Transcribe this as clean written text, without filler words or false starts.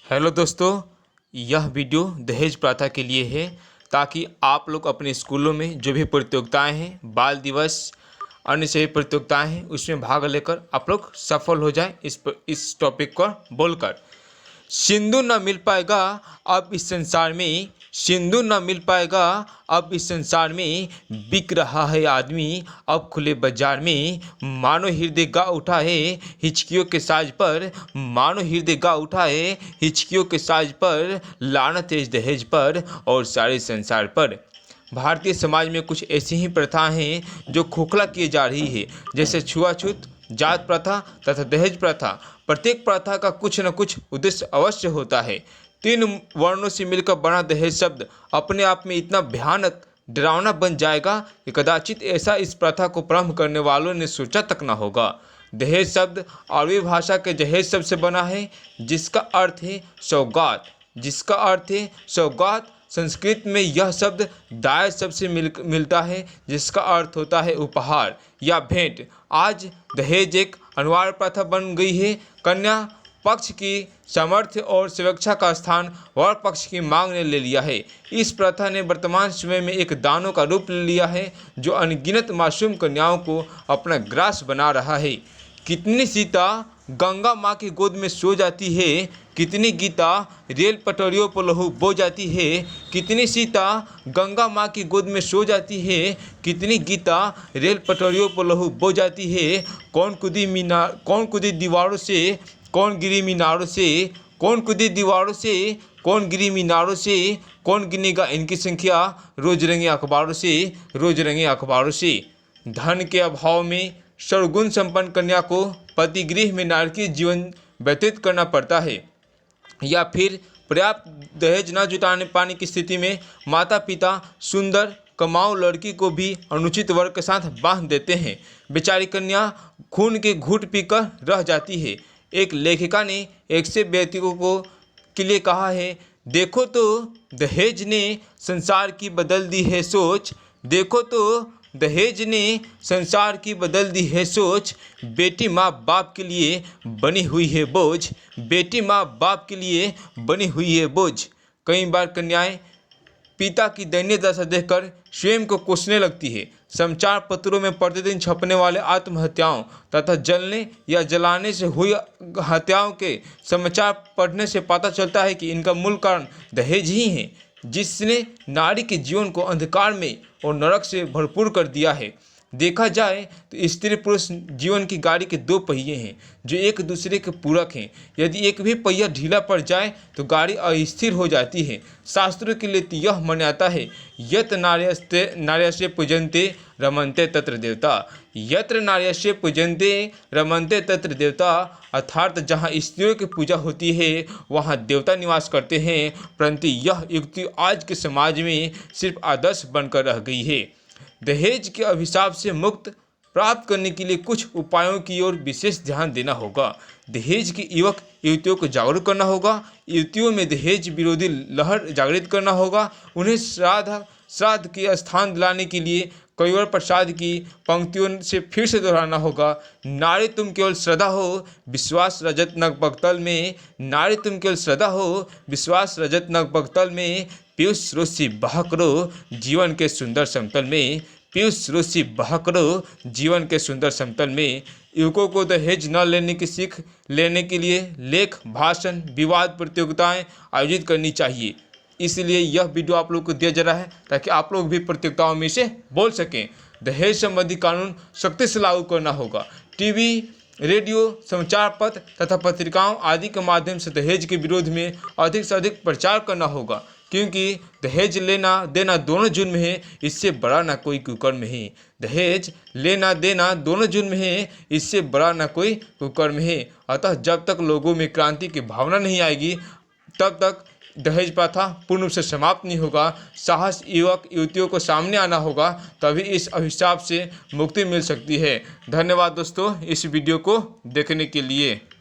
Hello दोस्तों, यह video दहेज प्रथा के लिए है ताकि आप लोग अपने स्कूलों में जो भी प्रतियोगिताएं हैं, बाल दिवस, अन्य सभी प्रतियोगिताएं हैं, उसमें भाग लेकर आप लोग सफल हो जाएं। इस टॉपिक को बोलकर सिंधु न मिल पाएगा अब इस संसार में, सिंधु न मिल पाएगा अब इस संसार में, बिक रहा है आदमी अब खुले बाजार में। मानो हृदय गा उठा है हिचकियों के साज पर, मानो हृदय गा उठा है हिचकियों के साज पर, लानत है इस दहेज पर और सारे संसार पर। भारतीय समाज में कुछ ऐसी ही प्रथाएं हैं जो खोखला किए जा रही है, जैसे छुआछूत, जात प्रथा तथा दहेज प्रथा। प्रत्येक प्रथा का कुछ न कुछ उद्देश्य अवश्य होता है। तीन वर्णों से मिलकर बना दहेज शब्द अपने आप में इतना भयानक, डरावना बन जाएगा कि कदाचित ऐसा इस प्रथा को प्रारंभ करने वालों ने सोचा तक न होगा। दहेज शब्द अरबी भाषा के जहेज शब्द से बना है, जिसका अर्थ है सौगात, जिसका अर्थ है सौगात। संस्कृत में यह शब्द दाय शब्द से मिलता है, जिसका अर्थ होता है उपहार या भेंट। आज दहेज एक अनिवार्य प्रथा बन गई है। कन्या पक्ष की सामर्थ्य और सुरक्षा का स्थान वर पक्ष की मांग ने ले लिया है। इस प्रथा ने वर्तमान समय में एक दानव का रूप ले लिया है, जो अनगिनत मासूम कन्याओं को अपना ग्रास बना रहा है। कितनी सीता गंगा माँ की गोद में सो जाती है, कितनी गीता रेल पटरियों पर लहू बो जाती है। कितनी सीता गंगा माँ की गोद में सो जाती है, कितनी गीता रेल पटरियों पर लहू बो जाती है। कौन कूदी दीवारों से, कौन गिरी मीनारों से, कौन कूदी दीवारों से, कौन गिरी मीनारों से। कौन गिनेगा इनकी संख्या, रोज रंगे अखबारों से, रोज रंगे अखबारों से। धन के अभाव में सर्वगुण संपन्न कन्या को पतिगृह में नारकीय जीवन व्यतीत करना पड़ता है, या फिर पर्याप्त दहेज न जुटाने पाने की स्थिति में माता पिता सुंदर कमाऊ लड़की को भी अनुचित वर्ग के साथ बांध देते हैं। बेचारी कन्या खून के घूंट पीकर रह जाती है। एक लेखिका ने एक से व्यक्तियों को के लिए कहा है, देखो तो दहेज ने संसार की बदल दी है सोच, देखो तो दहेज ने संसार की बदल दी है सोच। बेटी माँ बाप के लिए बनी हुई है बोझ, बेटी माँ बाप के लिए बनी हुई है बोझ। कई बार कन्याएं पिता की दयनीय दशा देखकर स्वयं को कोसने लगती है। समाचार पत्रों में प्रतिदिन छपने वाले आत्महत्याओं तथा जलने या जलाने से हुई हत्याओं के समाचार पढ़ने से पता चलता है कि इनका मूल कारण दहेज ही है, जिसने नारी के जीवन को अंधकार में और नरक से भरपूर कर दिया है। देखा जाए तो स्त्री पुरुष जीवन की गाड़ी के दो पहिए हैं, जो एक दूसरे के पूरक हैं। यदि एक भी पहिया ढीला पड़ जाए तो गाड़ी अस्थिर हो जाती है। शास्त्रों के लिए तो यह मान्यता है, यत्र नार्यस्य पूजन्ते रमन्ते तत्र देवता, यत्र नार्यस्य पूजन्ते रमन्ते तत्र देवता। अर्थात जहाँ स्त्रियों की पूजा होती है वहाँ देवता निवास करते हैं, परंतु यह युक्ति आज के समाज में सिर्फ आदर्श बनकर रह गई है। दहेज के अभिशाप से मुक्त प्राप्त करने के लिए कुछ उपायों की ओर विशेष ध्यान देना होगा। दहेज के युवक युवतियों को जागरूक करना होगा, युवतियों में दहेज विरोधी लहर जागृत करना होगा। उन्हें श्राद्ध के स्थान दिलाने के लिए कईवर प्रसाद की पंक्तियों से फिर से दोहराना होगा। नारी तुम केवल श्रद्धा हो, विश्वास रजत नग बख्तल में, नारी तुम केवल श्रद्धा हो, विश्वास रजत नग बख्तल में। पीयूष रोसी बहा करो जीवन के सुंदर समतल में, पीयूष रोसी बहा करो जीवन के सुंदर समतल में। युवकों को दहेज न लेने की सीख लेने के लिए लेख, भाषण, विवाद प्रतियोगिताएं आयोजित करनी चाहिए। इसलिए यह वीडियो आप लोग को दिया जा रहा है ताकि आप लोग भी प्रतियोगिताओं में से बोल सकें। दहेज संबंधी कानून सख्ती से लागू करना होगा। टीवी, रेडियो, समाचार पत्र तथा पत्रिकाओं आदि के माध्यम से दहेज के विरोध में अधिक से अधिक प्रचार करना होगा, क्योंकि दहेज लेना देना दोनों जुर्म है, इससे बड़ा ना कोई कुकर्म है। दहेज लेना देना दोनों जुर्म है, इससे बड़ा ना कोई कुकर्म है। अतः जब तक लोगों में क्रांति की भावना नहीं आएगी, तब तक दहेज प्रथा पूर्ण रूप से समाप्त नहीं होगा। साहस युवक युवतियों को सामने आना होगा, तभी इस अभिशाप से मुक्ति मिल सकती है। धन्यवाद दोस्तों इस वीडियो को देखने के लिए।